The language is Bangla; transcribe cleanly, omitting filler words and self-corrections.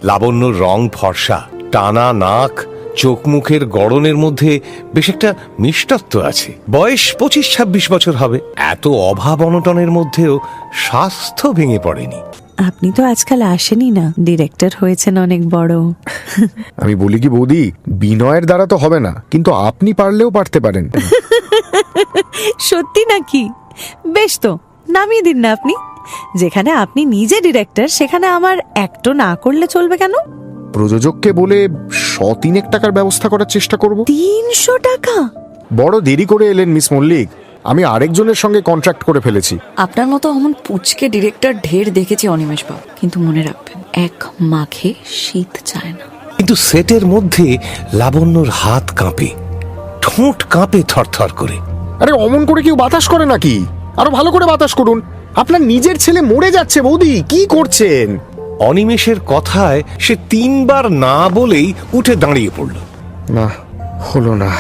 লাবণ্যর রং ফর্সা, টানা নাক, চোখ মুখের গড়নের মধ্যে বেশ একটা মিষ্টত্ব আছে। বয়স 25-26 বছর হবে। এত অভাব অনটনের মধ্যেও স্বাস্থ্য ভেঙে পড়েনি। আপনি তো আজকাল আসেনই না, ডিরেক্টর হয়েছেন অনেক বড়। আমি বলি কি বৌদি, বিনয়ের দ্বারা তো হবে না, কিন্তু আপনি পারলেও পারতে পারেন। সত্যি নাকি? বেশ, তো নামিয়ে দিন না আপনি। যেখানে আপনি নিজে ডিরেক্টর, সেখানে আমার অ্যাক্টও না করলে চলবে কেন? প্রযোজককে বলে 100-3 টাকার ব্যবস্থা করার চেষ্টা করব। 300 টাকা? বড় দেরি করে এলেন মিস মল্লিক, আমি আরেকজনের সঙ্গে কন্ট্রাক্ট করে ফেলেছি। আপনার মতো অমন পুচকে ডিরেক্টর ঢের দেখেছি অনিমেষ বাবু, কিন্তু মনে রাখবেন, এক মাখে শীত চায় না। কিন্তু সেটের মধ্যে লাবণ্যর হাত কাঁপে, ঠোঁট কাঁপে থরথর করে। আরে অমন করে কেউ বাতাস করে নাকি? আরো ভালো করে বাতাস করুন। আপনার নিজের ছেলে মরে যাচ্ছে বৌদি, কি করছেন? অনিমেষের কথায় সে 3 বার না বলেই উঠে দাঁড়িয়ে পড়ল। না, হলো না।